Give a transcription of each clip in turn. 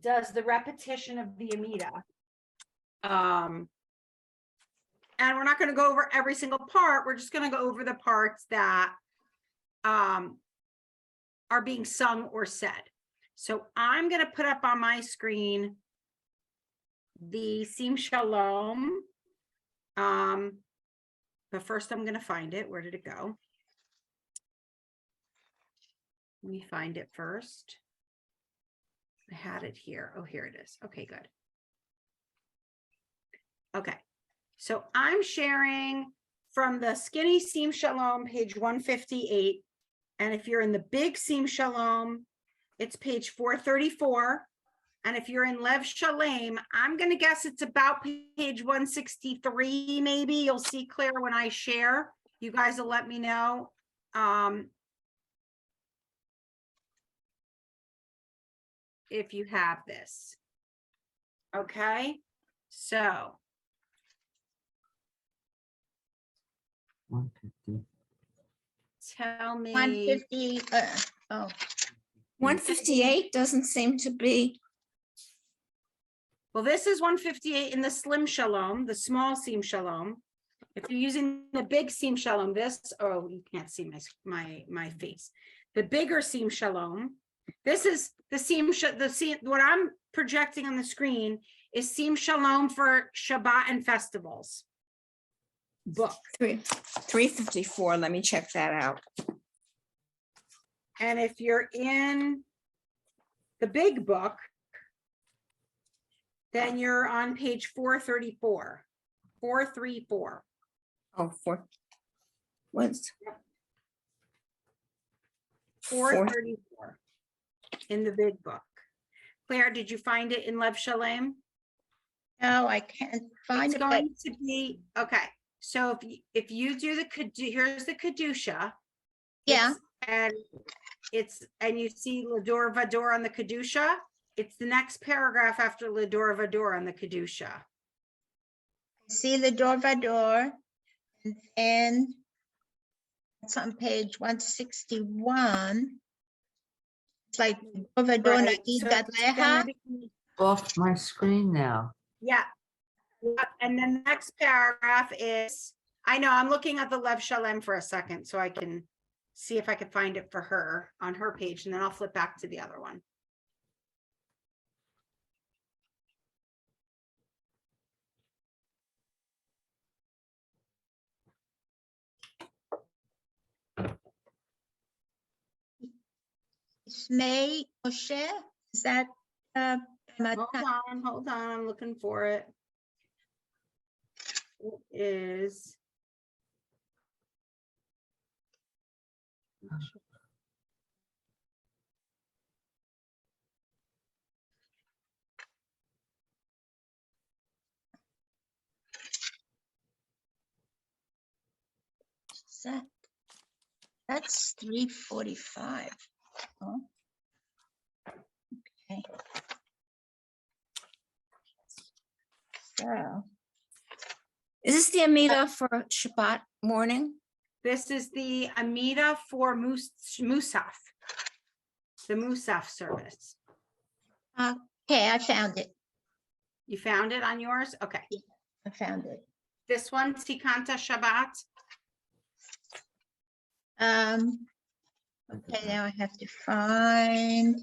does the repetition of the Amida. And we're not going to go over every single part. We're just going to go over the parts that are being sung or said. So I'm going to put up on my screen the Sim Shalom. But first I'm going to find it. Where did it go? Let me find it first. I had it here. Oh, here it is. Okay, good. Okay. So I'm sharing from the skinny Sim Shalom, page 158. And if you're in the big Sim Shalom, it's page 434. And if you're in Lev Shalem, I'm going to guess it's about page 163, maybe. You'll see clear when I share. You guys will let me know. If you have this. Okay, so. 150. Tell me. 150, 158 doesn't seem to be. Well, this is 158 in the slim shalom, the small seam shalom. If you're using the big seam shalom, this, oh, you can't see my face. The bigger seam shalom, this is the seam, what I'm projecting on the screen is seam shalom for Shabbat and festivals. Book. 354. Let me check that out. And if you're in the big book, then you're on page 434, 434. Oh, what's 434 in the big book. Claire, did you find it in Lev Shalem? no, I can't find It's it. but- going to be, okay. So if you do the, here's the Kedusha. Yeah, And you see Lador Vador on the Kedusha. It's the next paragraph after Lador Vador on the Kedusha. see the door by door. And then it's on page 161. It's like door by door, Right, Nagid so it's Gadleha. gonna be- Off my screen now. Yeah. And the next paragraph is, I know, I'm looking at the Lev Shalem for a second so I can see if I can find it for her on her page, and then I'll flip back to the other one. Ismay Moshe, is that Hold on, I'm looking for it. It is. that's 345. Oh. Okay. So, Is this the Amida for Shabbat morning? This is the Amida for Musaf. The Musaf service. okay, I found it. You found it on yours? Okay. I found it. This one, Tikanta Shabbat. Okay, now I have to find.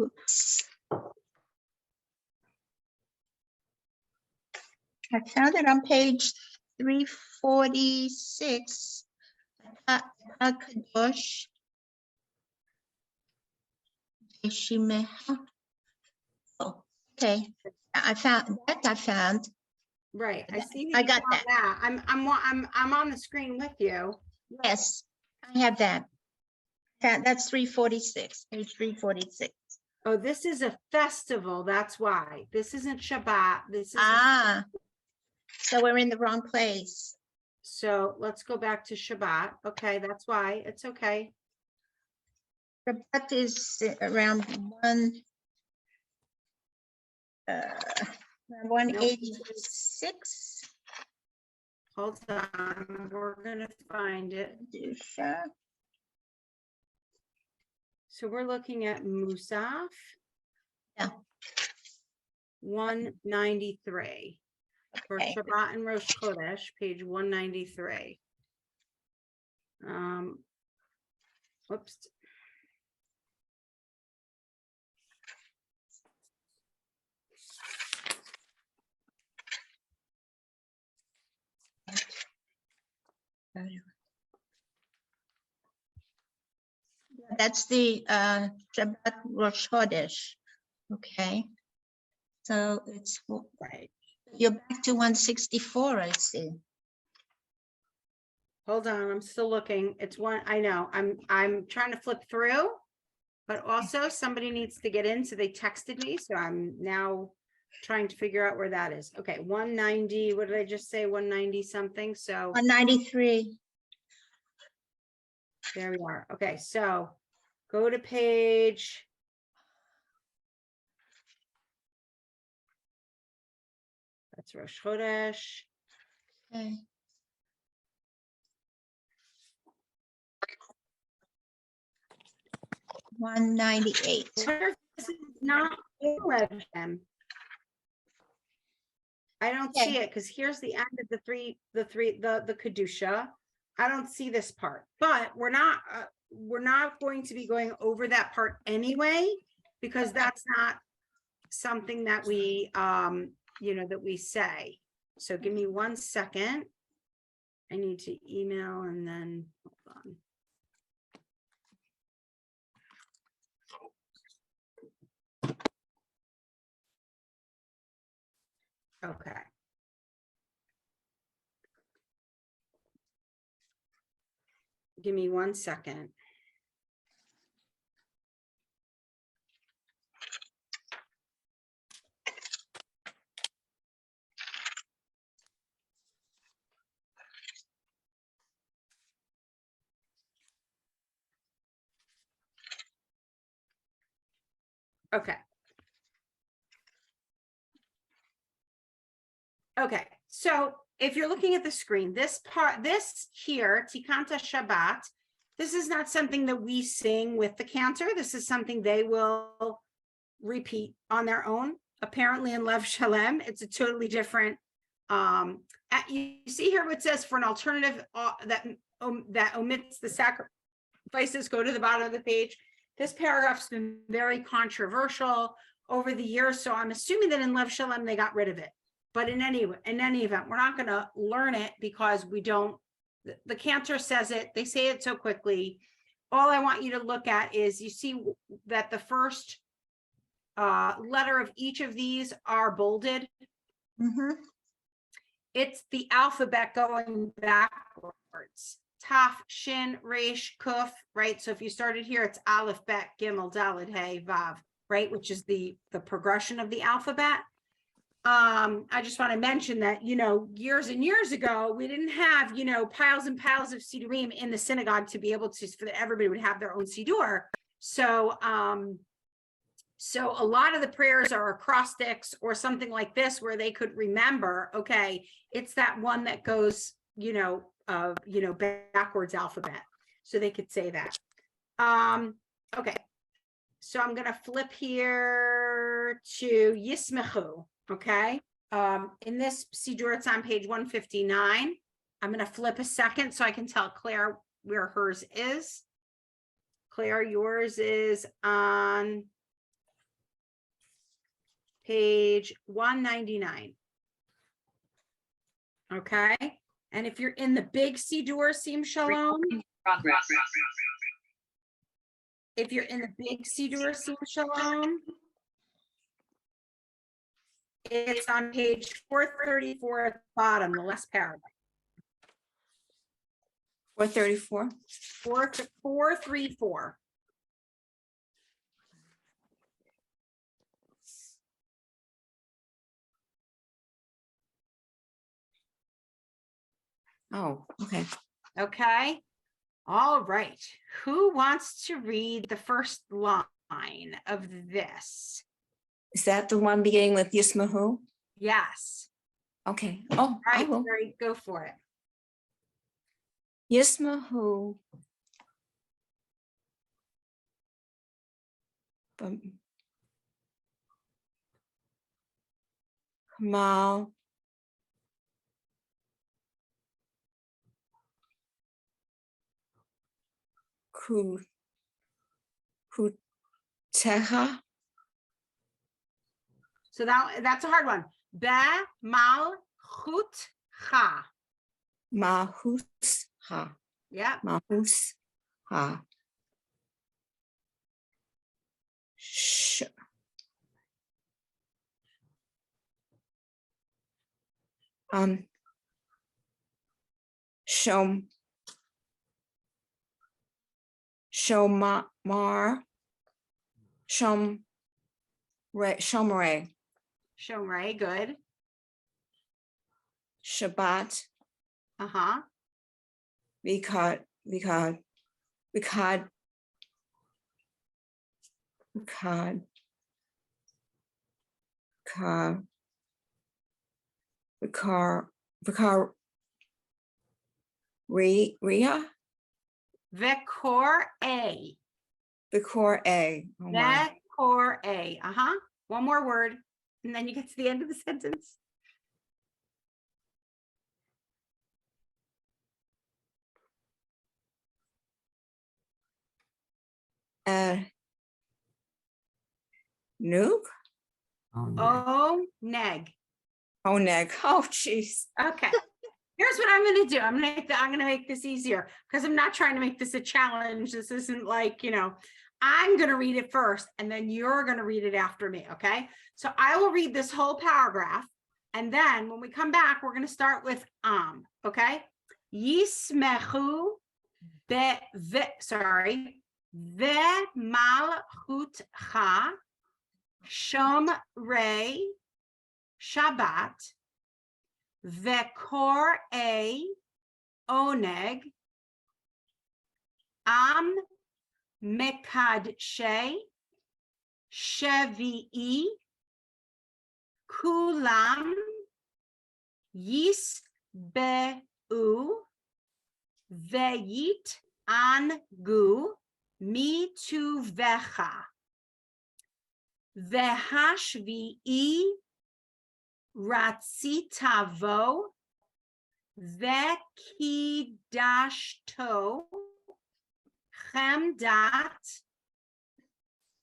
Oops. I found it on page 346. Kadosh. Shimeha. Oh, okay. I found that. I found. Right. I see. I you got found that. I'm on the screen with you. Yes, I have that. That's 346. Page 346. Oh, this is a festival. That's why. This isn't Shabbat. This is. Ah, so we're in the wrong place. So let's go back to Shabbat. Okay, that's why. It's okay. Shabbat is around 186. Hold on. We're gonna find it. Kedusha. So we're looking at Musaf. Yeah. 193. For Okay. Shabbat and Rosh Chodesh, page 193. Whoops. That's the Shabbat Rosh Chodesh. Okay. So it's, Right. you're back to 164, I see. Hold on, I'm still looking. It's one, I know, I'm trying to flip through. But also somebody needs to get in, so they texted me, so I'm now trying to figure out where that is. Okay, 190, what did I just say? 190 something, so 193. there we are. Okay, so go to page. That's Rosh Chodesh. Okay. $198. Wonder if this is not in Legend. I don't see Okay. it, because here's the end of the Kedusha. I don't see this part, but we're not going to be going over that part anyway, because that's not something that we, that we say. So give me 1 second. I need to email and then, hold on. Okay. Give me 1 second. Okay. Okay, so if you're looking at the screen, this part, this here, Tikanta Shabbat, this is not something that we sing with the cantor. This is something they will repeat on their own. Apparently in Lev Shalem, it's a totally different, you see here what it says for an alternative that omits the sacrifices, go to the bottom of the page. This paragraph's been very controversial over the years, so I'm assuming that in Lev Shalem, they got rid of it. But in any event, we're not going to learn it because we don't, the cantor says it, they say it so quickly. All I want you to look at is you see that the first letter of each of these are bolded. Mhm. It's the alphabet going backwards. Taf, Shin, Resh, Kuf, right? So if you started here, it's Aleph, Bet, Gimel, Daled, Hey, Vav, right? Which is the progression of the alphabet. I just want to mention that, years and years ago, we didn't have, piles and piles of Sidurim in the synagogue to be able to, for everybody would have their own Sidur. So, so a lot of the prayers are acrostics or something like this, where they could remember, okay, it's that one that goes, backwards alphabet. So they could say that. Okay. So I'm going to flip here to Yismechu. Okay. In this Sidur, it's on page 159. I'm going to flip a second so I can tell Claire where hers is. Claire, yours is on page 199. Okay. And if you're in the big Sidur Sim Shalom, Progress. if you're in the big Sidur Sim Shalom, it's on page 434 at the bottom, the last paragraph. 434. 434. Oh, okay. Okay. All right. Who wants to read the first line of this? Is that the one beginning with Yismahu? Yes. Okay. Oh, All I right. will. Very, go for it. Yismahu Kamal. Kuteha. So that's a hard one. Be mal chut cha. Mahus ha. Yeah. Mahus ha. Shomar. Shomre. Shomrei, good. Shabbat. Uh-huh. Vikad. Ria. Vekor A. Vikor A. Oh my. Vekor A. Uh-huh. One more word, and then you get to the end of the sentence. Nuke. Oh, no. Oh, neg. Oh, neg. Oh, jeez. Okay. Here's what I'm gonna do. I'm gonna make this easier because I'm not trying to make this a challenge. This isn't like, I'm gonna read it first and then you're gonna read it after me. Okay. So I will read this whole paragraph. And then when we come back, we're gonna start with okay. Yismechu ve malchutcha shomrei Shabbat Vekor A Oneg Am Mekadshe Shevi'i Kulam Yisbeu Veyit Angu Mituvecha Vehashvi'i Ratzitavo Vekidashto Chemdat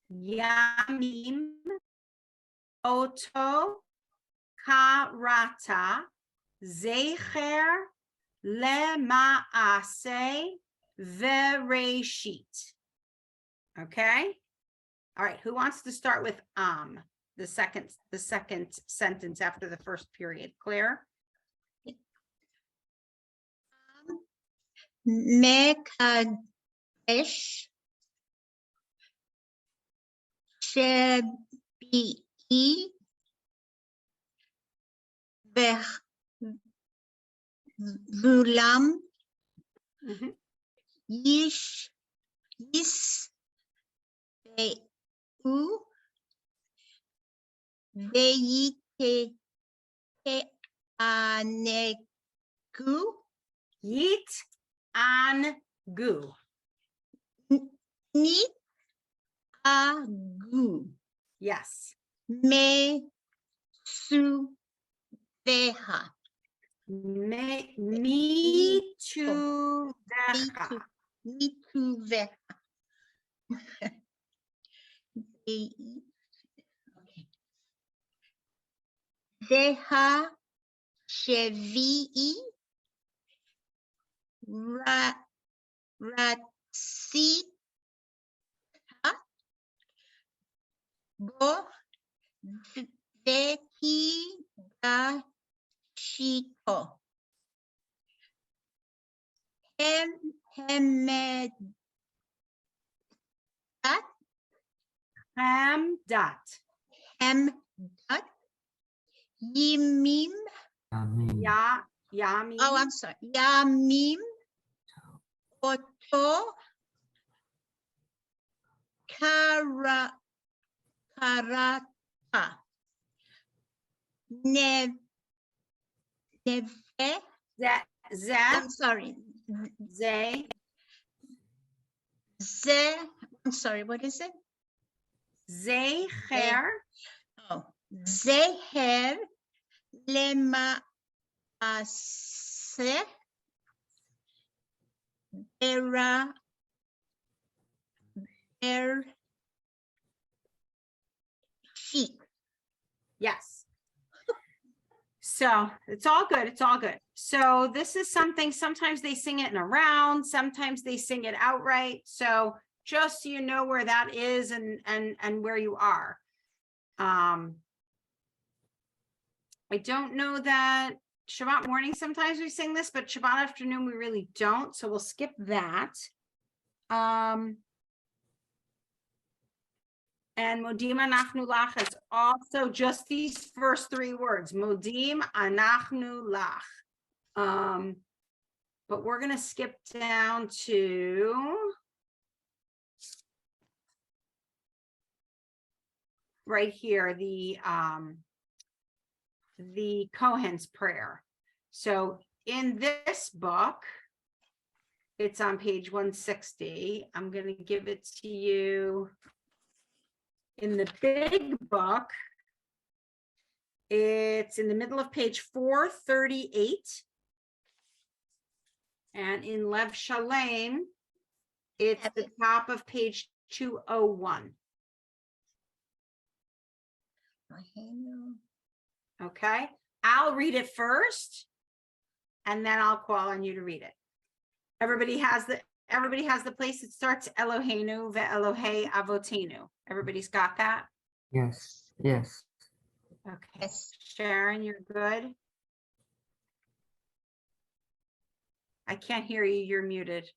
Yamim Oto Karata Zecher Lemaase Vereshit. Okay. All right. Who wants to start with the second sentence after the first period? Claire? Mekadesh Shebi'i Vulam Mhm. Yisbeu Veyite Anegu Yit Angu. Ni Agu Yes. Me Suveha. Me to Me too veha. Veha Shevi'i Ratzita Bo Vekidashito Hemdat Hamdat. Yimim. Amen. Yami. Oh, I'm sorry. Yamim Oto Karata Neve. I'm sorry. Ze. I'm sorry. What is it? Zecher. Oh, Zeher Lemaaseh Era Sheep. Yes. So it's all good. It's all good. So this is something, sometimes they sing it in a round, sometimes they sing it outright. So just so you know where that is and where you are. I don't know that Shabbat morning, sometimes we sing this, but Shabbat afternoon, we really don't. So we'll skip that. And Modim Anachnu Lach is also just these first three words, Modim Anachnu Lach. But we're gonna skip down to right here, the Cohen's prayer. So in this book, it's on page 160. I'm gonna give it to you. In the big book, it's in the middle of page 438. And in Lev Shalem, it's the top of page 201. Okay, I'll read it first, and then I'll call on you to read it. Everybody has the place. It starts Eloheinu ve'Elohei Avotenu. Everybody's got that? Yes. Yes. Okay. Yes. Sharon, you're good? I can't hear you. You're muted.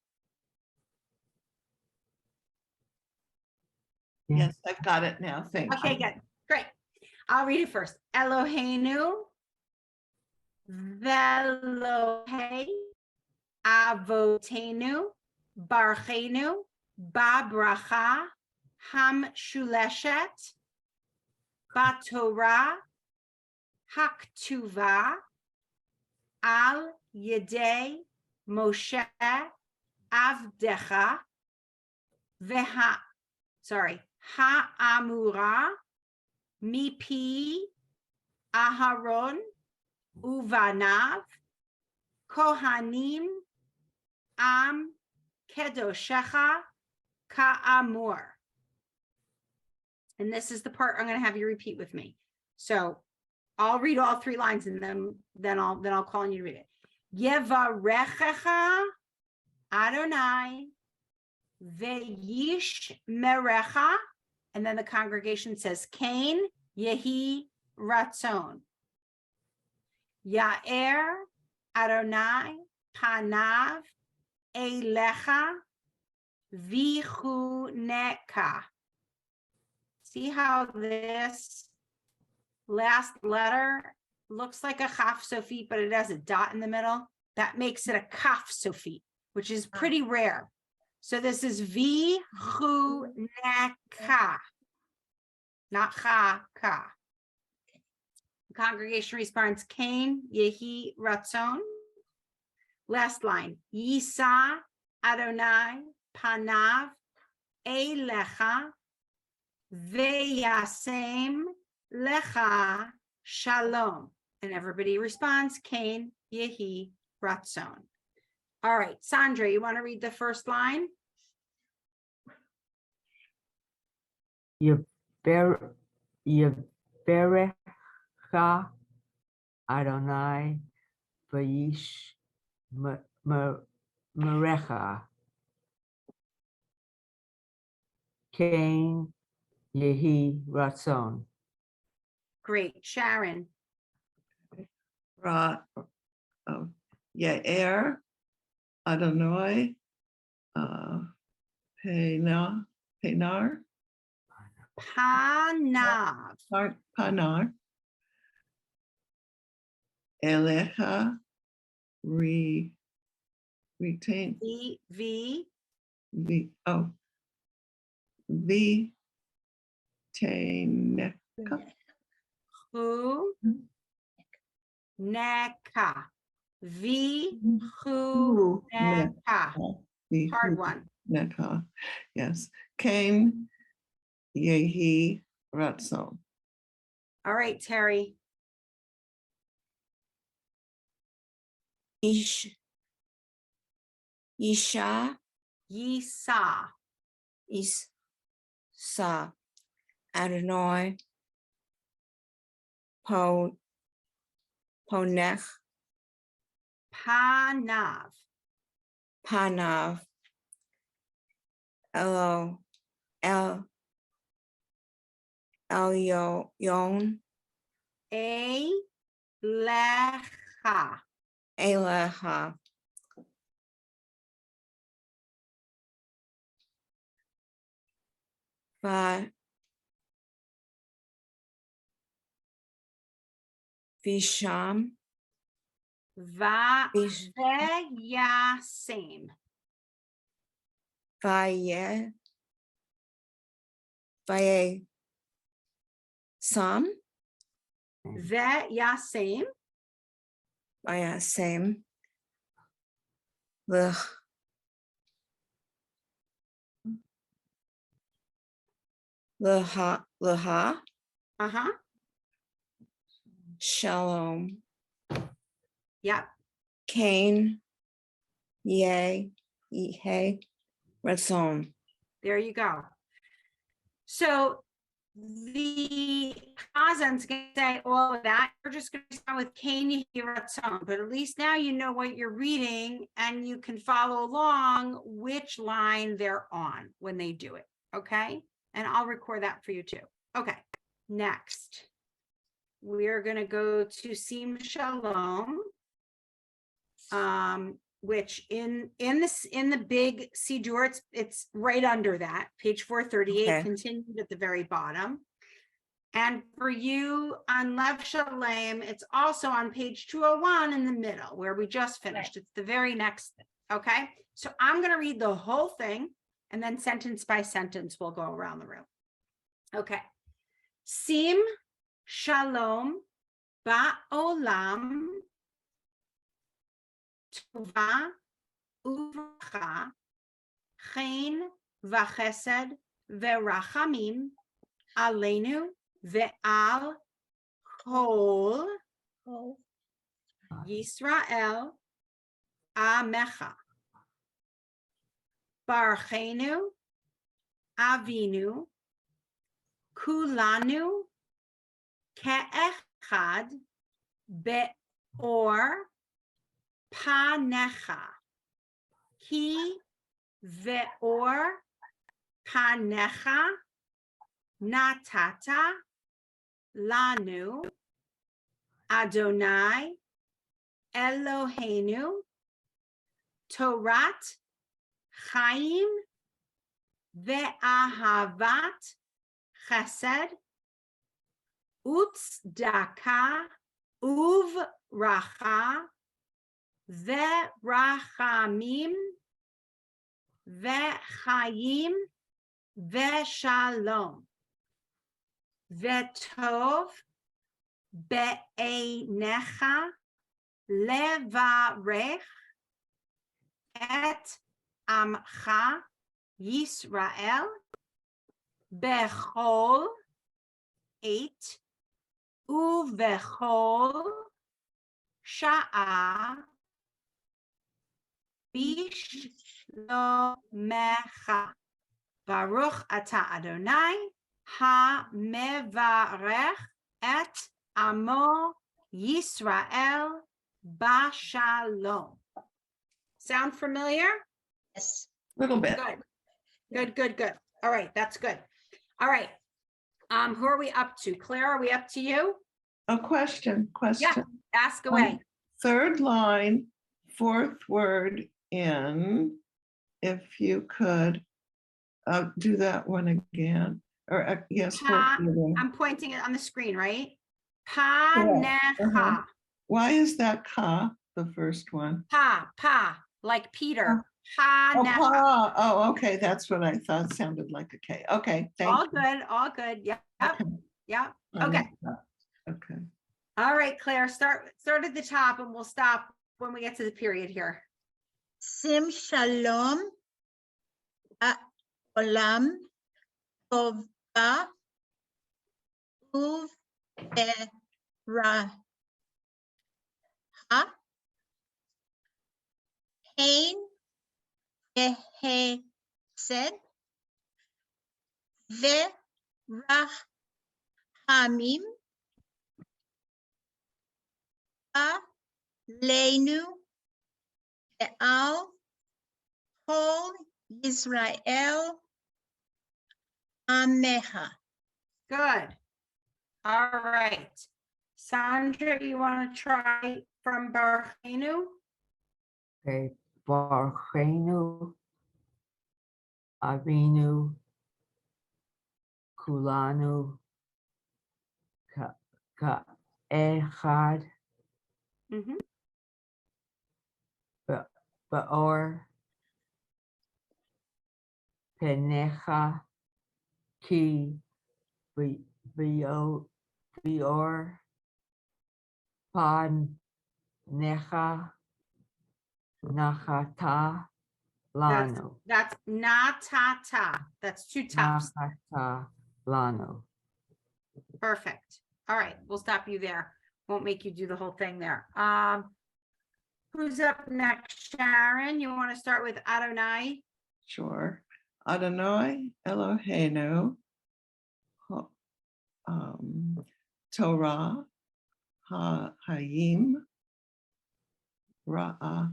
Yes, I've got it now. Thank you. Okay, good. Great. I'll read it first. Eloheinu ve'Elohei Avotenu Barchenu Babracha Ham Shuleshet Batorah Haktuva Al Yedei Moshe Avdecha Ha'amura Mipi Aharon Uvanav Kohanim Am Kedoshecha Ka'amur. And this is the part I'm going to have you repeat with me. So I'll read all three lines and then I'll call on you to read it. Yevarechecha Adonai veyish merecha, and then the congregation says Kain yehi ratzon. Ya'er Adonai panav elecha vichuneka. See how this last letter looks like a chaf sofit, but it has a dot in the middle? That makes it a kaf sofit, which is pretty rare. So this is vichuneka, not cha ka. The congregation responds, Kain yehi ratzon. Last line, Yisa Adonai panav elecha veyasem lecha shalom. And everybody responds, Kain yehi ratzon. All right, Sandra, you want to read the first line? Yevarecha Adonai vayish merecha Kain yehi ratzon. Great. Sharon. Ya'er Adonai Penar Panav. Elecha retain Vichuneka. Hard one. Neka. Yes. Cain yehi ratzon. All right, Terry. Isha, Yisa. Isa, Adonai, Ponech, Panav. Panav, Elyon, Elecha. Eleha, Visham, Vish- Vayasem. Vaye, Sam, Vayasem. Vayasem, Leha, Uh-huh. Shalom, Yep. Cain, Yeh, Ratzon. There you go. So the Chazan's going to say all of that. We're just going to start with Cain Yiratzon, but at least now you know what you're reading and you can follow along which line they're on when they do it. Okay. And I'll record that for you too. Okay. Next, we're going to go to Sim Shalom. Which in the big Sidur, it's right under that, page 438, Okay. continued at the very bottom. And for you on Lev Shalem, it's also on page 201 in the middle where we just finished. It's the very next thing. Okay. So I'm going to read the whole thing and then sentence by sentence, we'll go around the room. Okay. Sim Shalom Ba'olam Tova Uvracha Chen Vachesed Verachamim Aleinu Ve'al Kol Yisrael Amecha Barchenu Avinu Kulanu Ke'echad Be'or Panecha Ki Ve'or Panecha Natata Lanu Adonai Eloheinu Torat Chaim Ve'ahavat Chesed Utzdaka Uvracha Ve'rachamim Ve'chaim Ve'shalom Ve'tov Be'einecha Levarech Et Amcha Yisrael Bechol 8 Uvechol Sha'a Bishlomecha Baruch Ata Adonai Ha-mevarech et Amo Yisrael Bashalom. Sound familiar? Yes. Little bit. Good. All right, that's good. All right. Who are we up to? Claire, are we up to you? A question. Ask away. Third line, fourth word in, if you could do that one again. Or yes, fourth Pa, word in. I'm pointing it on the screen, right? Panecha. Why is that ka, the first one? Pa, like Peter. Oh, Panecha. pa. Oh, okay. That's what I thought sounded like a K. Okay, thank All you. good. Yep. Okay. Yep. I Okay. like that. Okay. All right, Claire, start at the top and we'll stop when we get to the period here. Sim Shalom Olam Tov Ba. Uv. Ve. Ra. Ha. Hein. Ve. He. Sed. Ve. Ra. Hamim. Ba. Leinu. Ve'al. Kol Yisrael. Ameha. Good. All right. Sandra, you want to try from Barchenu? Okay. Barchenu, Avinu, Kulanu, Echad, Mhm. Baor, Penecha, Ki, Bior, Pan, Necha, Nachata, Lanu, That's na-ta-ta. That's two tops. Nachata, Lanu. Perfect. All right, we'll stop you there. Won't make you do the whole thing there. Who's up next? Sharon, you want to start with Adonai? Sure. Adonai Eloheinu, Torah Hayim, Ra'a,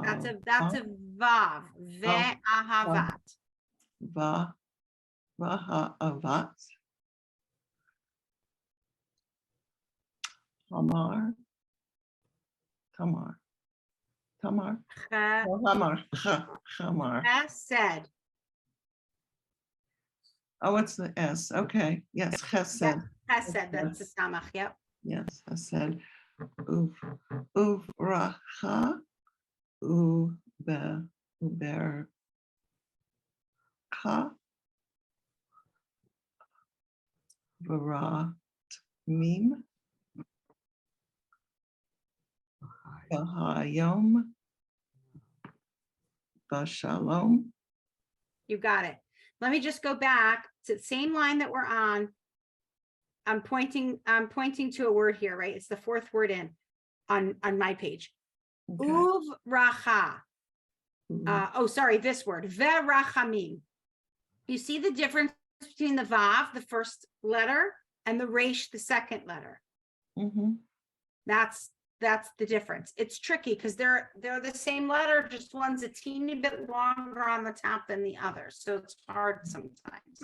That's a vav. Ve'ahavat. Vaha'avat, Tamar, Chamar. Chesed. Oh, it's the S. Okay. Yes, Chesed. Chesed, that's the samach, yep. Yes, Chesed. Uvracha. Ubercha. Varat Mim. Bahayom. Bashalom. You got it. Let me just go back to the same line that we're on. I'm pointing to a word here, right? It's the fourth word in on my page. Okay. Uvracha. Sorry, this word. Verachamim. You see the difference between the vav, the first letter, and the resh, the second letter. Mhm. That's the difference. It's tricky because they're the same letter, just one's a teeny bit longer on the top than the other. So it's hard sometimes.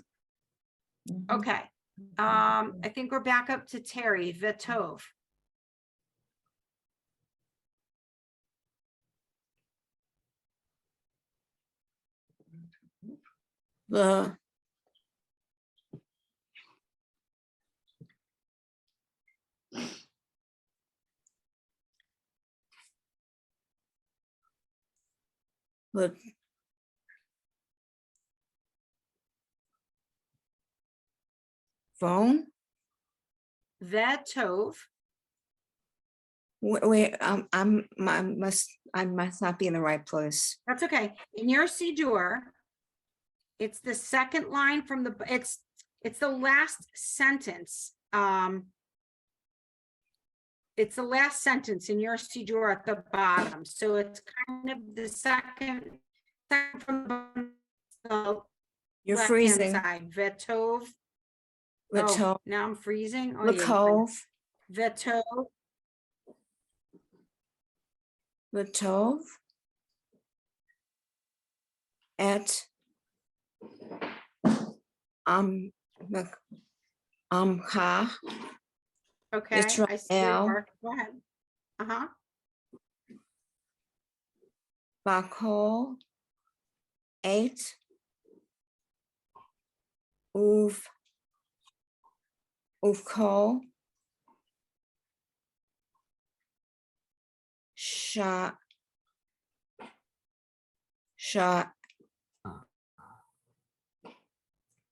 Mhm. Okay. I think we're back up to Terry, Vetov. The the phone. Vetov. Wait, I must not be in the right place. That's okay. In your Sidur, it's the second line from the, it's the last sentence. It's the last sentence in your Sidur at the bottom. So it's kind of the second from the You're left-hand freezing. side. Vetov. Let's Oh, now I'm freezing. Oh, Look, yeah. Hove. Vetov. Latov at Amcha Okay, I see your Israel mark. Go ahead. Uh-huh. Bakol 8 Uvkol Sha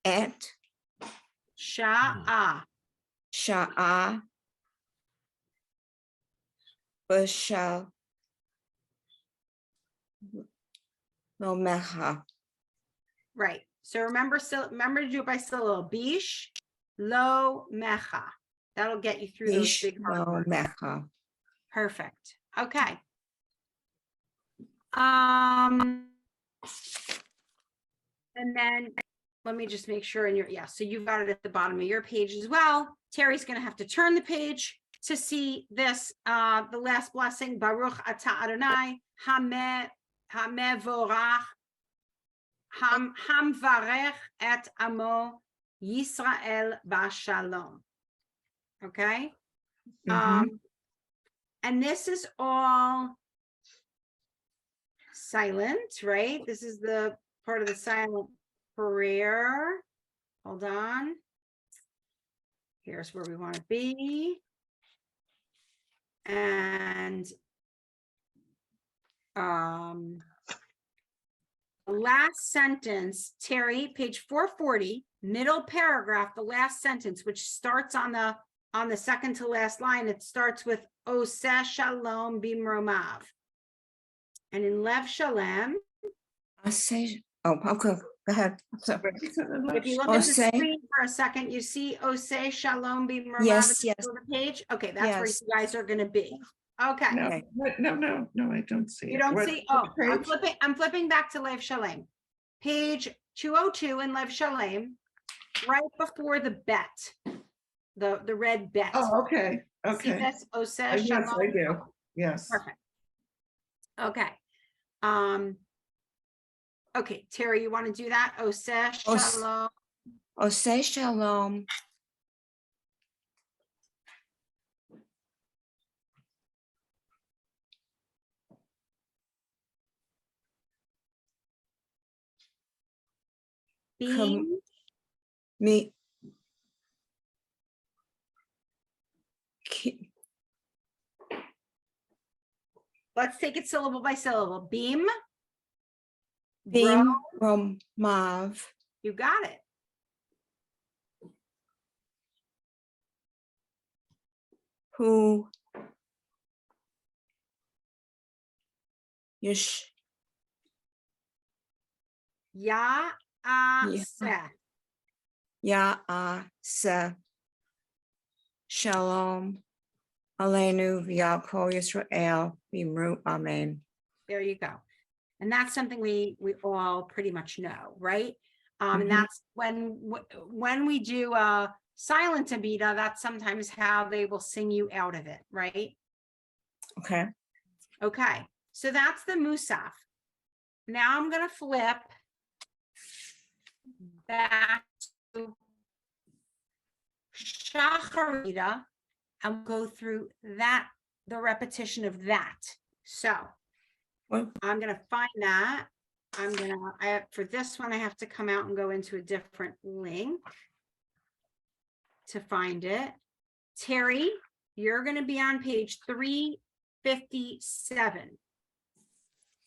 et Sha'a. Sha'a Bashal Lomecha. Right. So remember to do it by syllable. Bish, lo, mecha. That'll get you through those Ish big hard lo words. mecha. Perfect. Okay. And then let me just make sure so you've got it at the bottom of your page as well. Terry's going to have to turn the page to see this, the last blessing, Baruch atah Adonai, hamevorach, hamvarech et amo Yisrael b'shalom. Okay. And this is all silent, right? This is the part of the silent prayer. Hold on. Here's where we want to be. And the last sentence, Terry, page 440, middle paragraph, the last sentence, which starts on the second to last line, it starts with Oseh Shalom Bimromav. And in Lev Shalem, I say, oh, okay, go ahead. So, if you look at the Oseh. screen for a second, you see Oseh Shalom Bimromav Yes, at the yes. middle of the page. Okay, that's where Yes. you guys are going to be. Okay. No, Okay. no, I don't see it. You don't What- see, what I'm flipping back to Lev Shalem. Page 202 in Lev Shalem, right before the bet, the red bet. Oh, okay, See okay. this? Oseh Yes, Shalom. I do. Yes. Perfect. Okay. Okay, Terry, you want to do that? Oseh Shalom. Oseh shalom. Beam. Me. Ki- Let's take it syllable by syllable. Beam. Beam Ro. Romav. You got it. Who. Yish. Ya aseh. Ya'aseh. Shalom. Aleinu v'yakol Yisrael v'imru amen. There you go. And that's something we all pretty much know, right? And Mhm. that's when we do a silent Amida, that's sometimes how they will sing you out of it, right? Okay. Okay, so that's the Musaf. Now I'm gonna flip back to Shacharita and go through that, the repetition of that. So What? I'm gonna find that. For this one, I have to come out and go into a different link to find it. Terry, you're gonna be on page 357.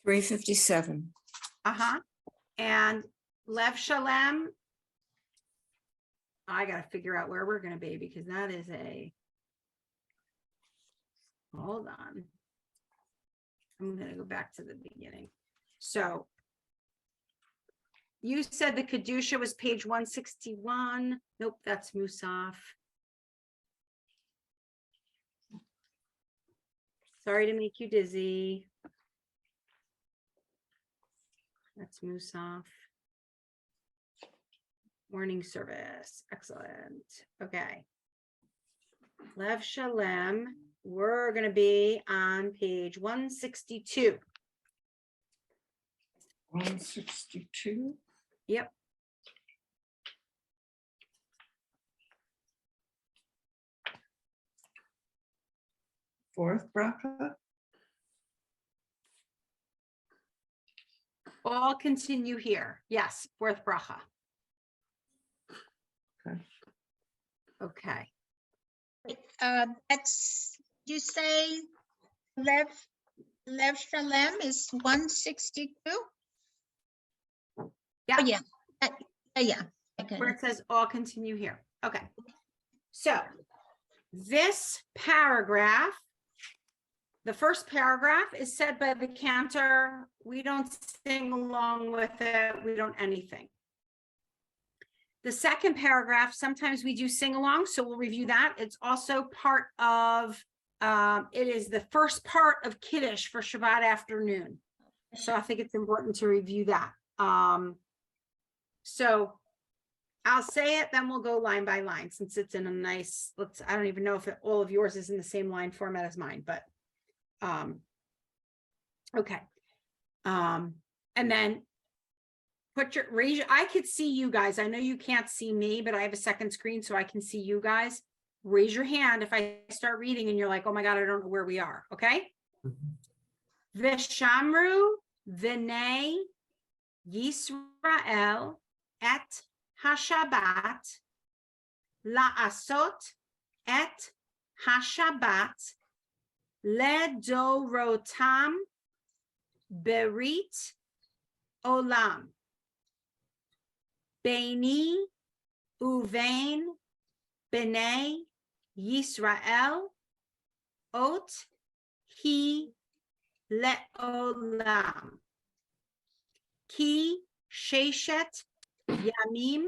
357. And Lev Shalem, I gotta figure out where we're gonna be because that is hold on. I'm gonna go back to the beginning. So you said the Kedusha was page 161. Nope, that's Musaf. Sorry to make you dizzy. That's Musaf. Morning service. Excellent. Okay. Lev Shalem. We're going to be on page 162. 162. Yep. Fourth bracha. All continue here. Yes, fourth bracha. Okay. Okay. That's, you say Lev Shalem is 162? Yeah. Oh, yeah. Yeah. Okay. Where it says all continue here. Okay. So this paragraph, the first paragraph is said by the cantor. We don't sing along with it. We don't anything. The second paragraph, sometimes we do sing along, so we'll review that. It's also part of, it is the first part of Kiddush for Shabbat afternoon. So I think it's important to review that. So I'll say it, then we'll go line by line since it's in a nice, I don't even know if all of yours is in the same line format as mine, but, okay. And then I could see you guys. I know you can't see me, but I have a second screen so I can see you guys. Raise your hand if I start reading and you're like, oh my God, I don't know where we are. Okay. Vishamru v'nei Yisrael et hashabat la'asot et hashabat ledorotam berit olam Beini uvein b'nei Yisrael ot hi le'olam ki sheshet yamim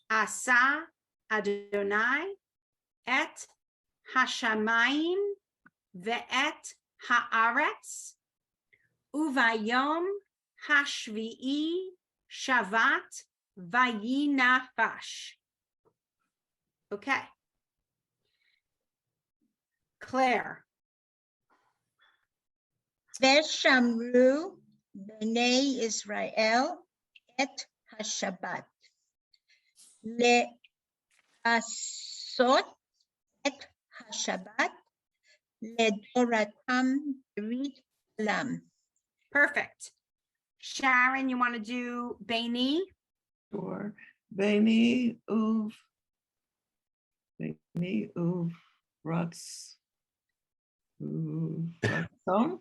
asa Adonai et hashamayim ve'et haaretz uvayom hashvi'i shavat vayinafash. Okay. Claire. Veshamru b'nei Israel et hashabat le'asot et hashabat ledoratam berit olam. Perfect. Sharon, you want to do Beini? Sure. Beni uv rats. Ratzon?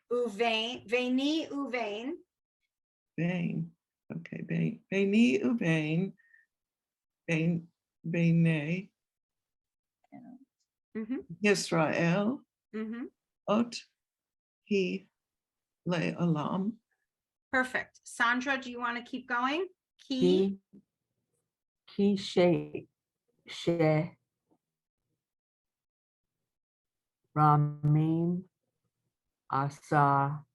Uvein. Veini uvein. Bain. Okay, Bain. Beni uvain. Bain. Bene. Mhm, Yisrael. mhm. Ot. He. Le olam. Perfect. Sandra, do you want to keep going? Ki she Ramim asa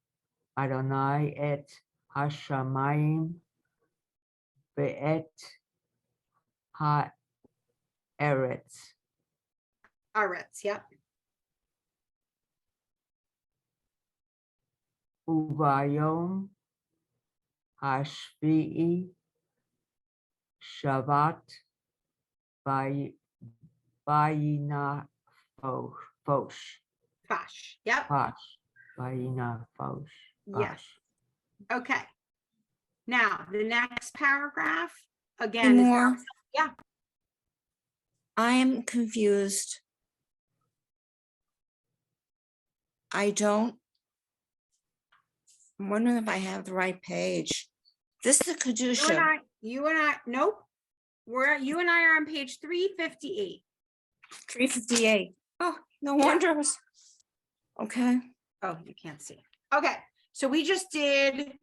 Adonai et hashamayim ve'et haaretz Aretz, yep. uvayom hashvi'i shavat vayina fosh Fash, yep. vayina fosh. Yes. Okay. Now, the next paragraph, again, is Lymor, yeah. I am confused. I'm wondering if I have the right page. This is the Kedusha. You and I, nope. You and I are on page 358. 358. Oh, no Yeah. wonder. Okay. Oh, you can't see. Okay, so we just did,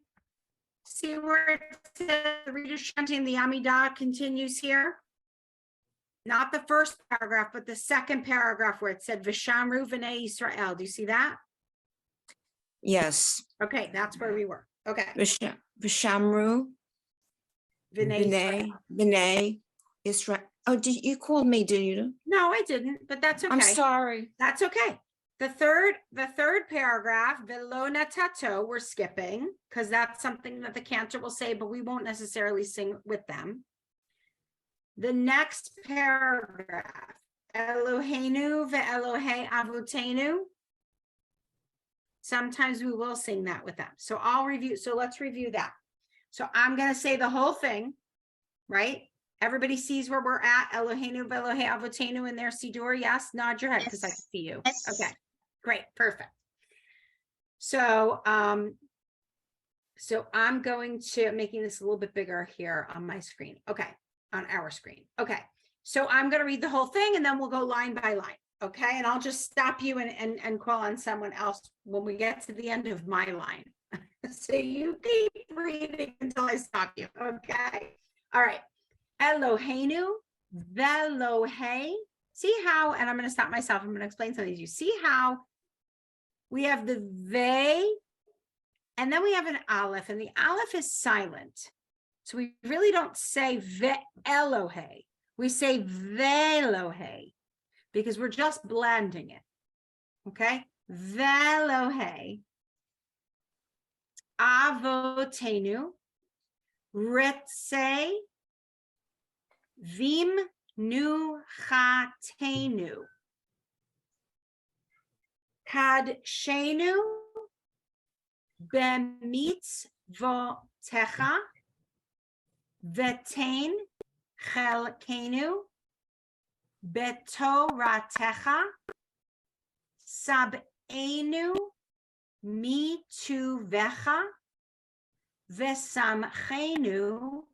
see where it says the reader chanting the Amidah continues here? Not the first paragraph, but the second paragraph where it said Vishamru v'nei Yisrael. Do you see that? Yes. Okay, that's where we were. Okay. Vishamru, V'nei Yisrael. B'nai, Israel. Oh, you called me, did you? No, I didn't, but that's okay. I'm sorry. That's okay. The third paragraph, Velona Tato, we're skipping because that's something that the cantor will say, but we won't necessarily sing with them. The next paragraph, Eloheinu ve'Elohe Avotenu. Sometimes we will sing that with them. So let's review that. So I'm going to say the whole thing, right? Everybody sees where we're at. Eloheinu ve'Elohe Avotenu in their Siddur. Yes, nod your head because I can see you. Yes. Okay, great, perfect. So, so I'm going to making this a little bit bigger here on my screen. Okay, on our screen. Okay, so I'm going to read the whole thing and then we'll go line by line. Okay, and I'll just stop you and call on someone else when we get to the end of my line. So you keep reading until I stop you. Okay. All right. Velohenu, Velohe. See how, and I'm going to stop myself. I'm going to explain something to you. See how we have the Ve, and then we have an Aleph, and the Aleph is silent. So we really don't say Ve'elohe. We say Velohe because we're just blending it. Okay? Velohe. Avotenu. Retse. Vim nu chatenu. Kadshenu. Bemitzvotecha. Vetain chelkenu. Betoratecha. Sab'enu mituvecha. Vesamchenu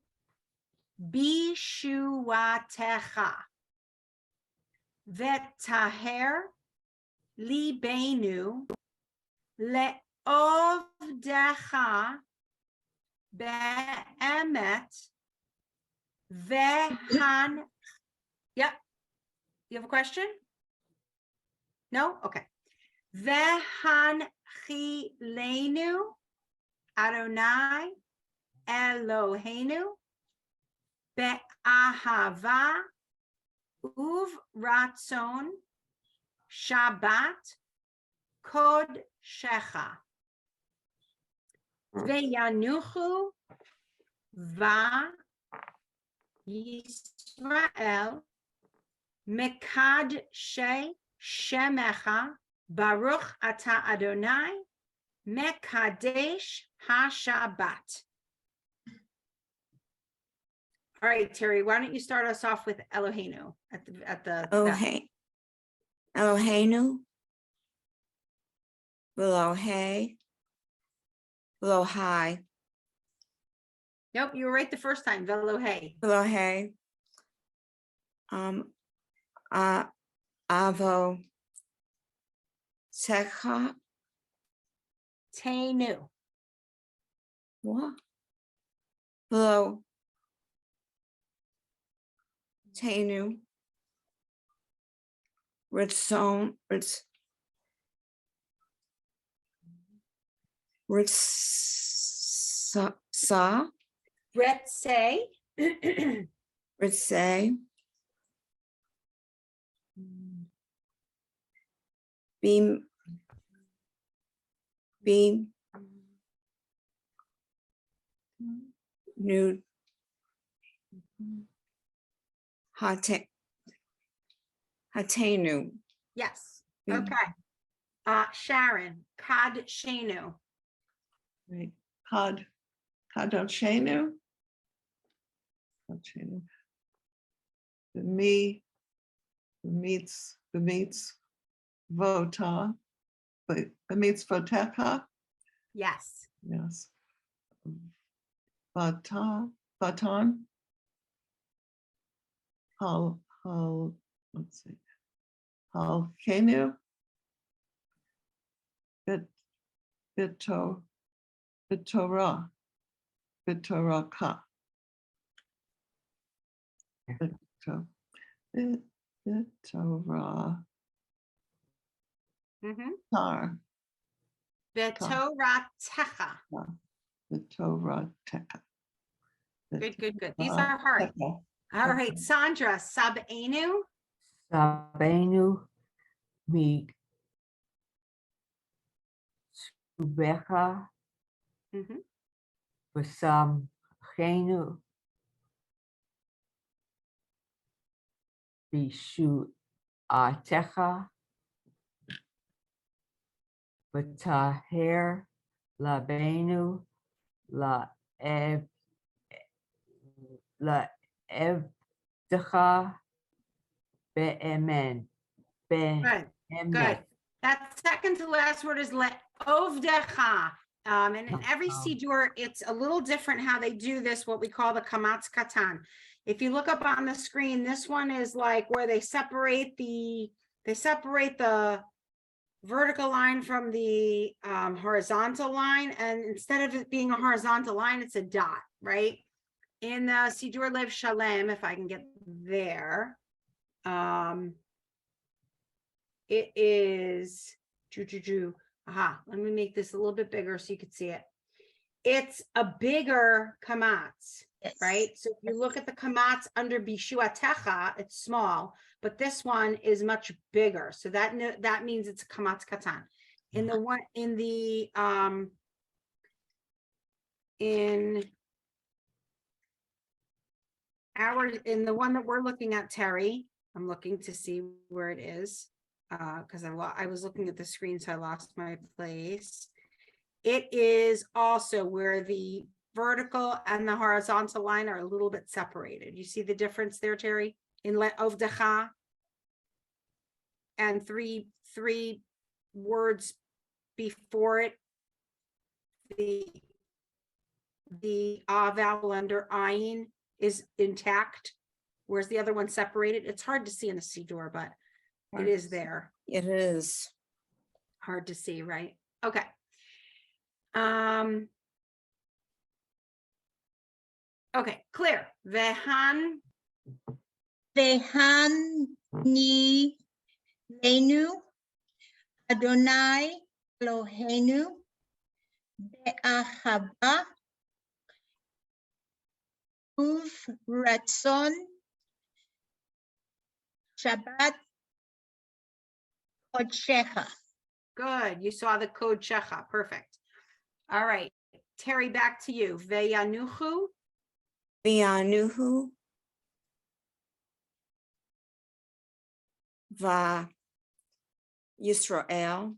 bishuatecha. Vetaher libenu leovdecha be'emet vehan. Yep. You have a question? No? Okay. Vehanchilenu Adonai Eloheinu be'ahava uvratzon Shabbat kodshecha ve'yanuchu va Yisrael mekadshe shemecha Baruch ata Adonai Mekadesh HaShabbat. All right, Terry, why don't you start us off with Eloheinu at the Oh, hey. Eloheinu. Velohe. Velohai. Nope, you were right the first time. Velohe. Velohe. Avo. Techa. Tenu. What? Velo. Tenu. Ritzon. Sa. Retse. Ritze. Beam. Nude. Hatenu. Yes. Mm. Okay. Sharon. Kadshenu. Right. Kadoshenu. Kadoshenu. Bemeets vota. Bemeets votecha. Yes. Yes. Baton. Let's see. Halkenu. Bitoraka. Bitorah. Tar. Betoratecha. Bitoratecha. Good. These are hard. All right, Sandra. Sab'enu. Sabenu mi Subecha Basam Chenu Bishu Atecha Bataher Labenu La Evdecha Be'emen Good. That second to last word is le'ovdecha. And in every siddur, it's a little different how they do this, what we call the kamatz katan. If you look up on the screen, this one is like where they separate the vertical line from the horizontal line. And instead of it being a horizontal line, it's a dot, right? in the Sidur Lev Shalem, if I can get there, it is, let me make this a little bit bigger so you can see it. It's a bigger kamatz, Yes. right? So if you look at the kamatz under Bishuatecha, it's small, but this one is much bigger. So that means it's a kamatz katan. In the one, in the, in the one that we're looking at, Terry, I'm looking to see where it is, because I was looking at the screen, so I lost my place. It is also where the vertical and the horizontal line are a little bit separated. You see the difference there, Terry? In Le'ovdecha, and three words before it, the vowel under ayin is intact, whereas the other one separated. It's hard to see in the Siddur, but it is there. It is. Hard to see, right? Okay. Okay, clear. Vehan, Vehan ni lenu Adonai Eloheinu be'ahava uvratzon Shabbat Kodshecha. good. You saw the code Shecha. Perfect. All right. Terry, back to you. Veyanuchu, Vianuhu. Va Yisrael.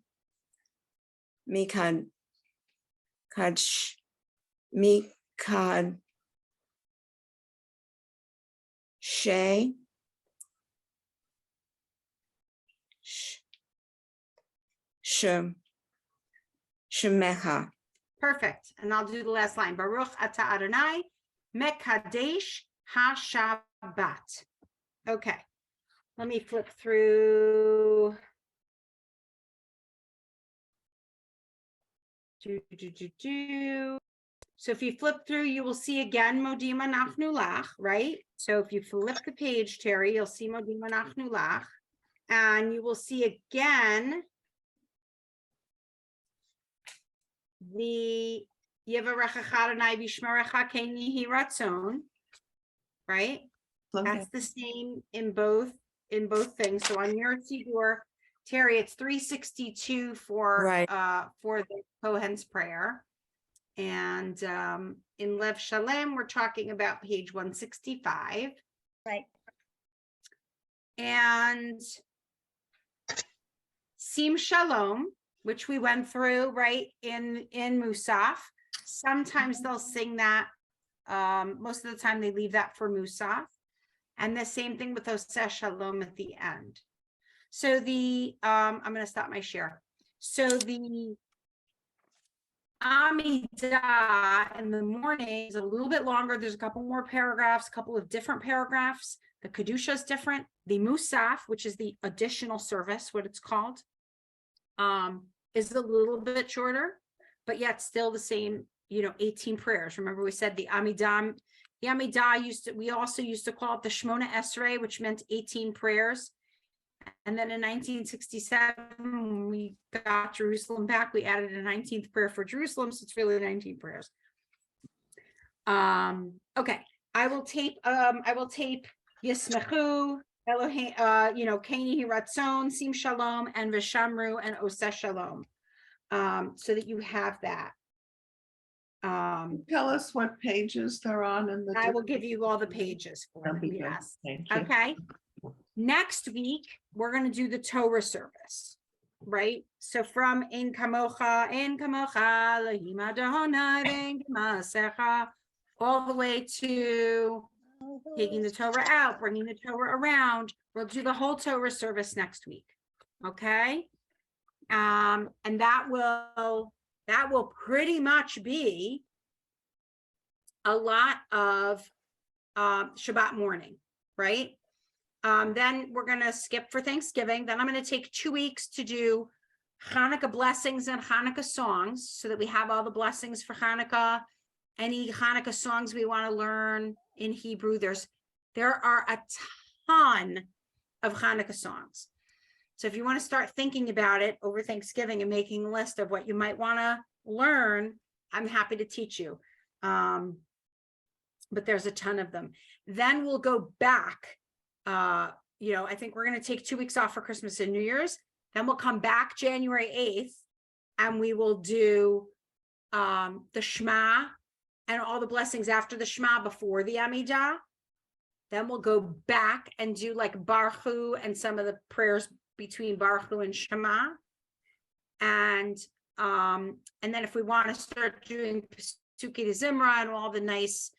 Mikad Kadsh Mikad She Shemecha. perfect. And I'll do the last line. Baruch ata Adonai mekadesh ha-shabbat. Okay. Let me flip through. So if you flip through, you will see again Modima Nachnu Lach, right? So if you flip the page, Terry, you'll see Modima Nachnu Lach, and you will see again the Yevarecha Adonai V'Shmerecha Ken Yehi Ratzon, right? That's the same in both things. So on your Siddur, Terry, it's 362 for Right. For the Kohen's prayer. And in Lev Shalem, we're talking about page 165. Right. And Sim Shalom, which we went through right in Musaf. Sometimes they'll sing that. Most of the time they leave that for Musaf. And the same thing with Oseh Shalom at the end. So I'm going to stop my share. So the Amidah in the morning is a little bit longer. There's a couple more paragraphs, a couple of different paragraphs. The Kedusha is different. The Musaf, which is the additional service, what it's called, is a little bit shorter, but yet still the same, 18 prayers. Remember we said the Amidah we also used to call it the Shmona Esrei, which meant 18 prayers. And then in 1967, when we got Jerusalem back, we added a 19th prayer for Jerusalem. So it's really 19 prayers. Okay. I will tape Yismechu, Elohim, Keni Hiratzon, Sim Shalom, and Vishamru and Oseh Shalom. So that you have that. Tell us what pages they're on in the. I will give you all the pages for That'd them, be good. yes. Thank you. Okay. Next week, we're going to do the Torah service, right? So from Ein Kamocha, Lahim Adonai, Vein Gemasecha, all the way to taking the Torah out, bringing the Torah around. We'll do the whole Torah service next week. Okay. And that will pretty much be a lot of Shabbat morning, right? Then we're going to skip for Thanksgiving. Then I'm going to take 2 weeks to do Hanukkah blessings and Hanukkah songs so that we have all the blessings for Hanukkah any Hanukkah songs we want to learn in Hebrew. There are a ton of Hanukkah songs. So if you want to start thinking about it over Thanksgiving and making a list of what you might want to learn, I'm happy to teach you. But there's a ton of them. Then we'll go back. I think we're going to take 2 weeks off for Christmas and New Year's. Then we'll come back January 8th and we will do the Shema and all the blessings after the Shema before the Amidah. Then we'll go back and do like Baruch Hu and some of the prayers between Baruch Hu and Shema. And then if we want to start doing Pesukei de Zimra and all the nice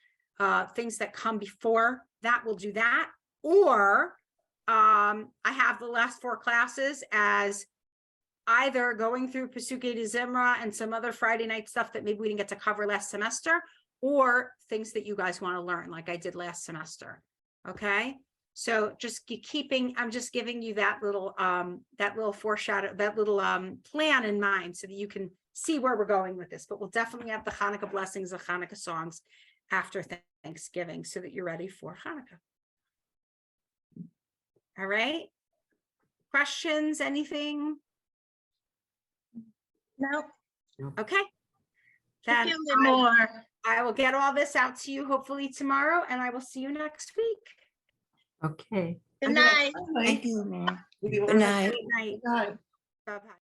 things that come before that, we'll do that. Or I have the last 4 classes as either going through Pesukei de Zimra and some other Friday night stuff that maybe we didn't get to cover last semester, or things that you guys want to learn like I did last semester. Okay, so I'm just giving you that little foreshadow, that little plan in mind so that you can see where we're going with this. But we'll definitely have the Hanukkah blessings, the Hanukkah songs after Thanksgiving so that you're ready for Hanukkah. All right, questions, anything? No. Okay, Thank then you, Lymor. I will get all this out to you hopefully tomorrow, and I will see you next week. Okay. Good night. Thank you, Lymor. Good Good night. Good night. night. Bye-bye.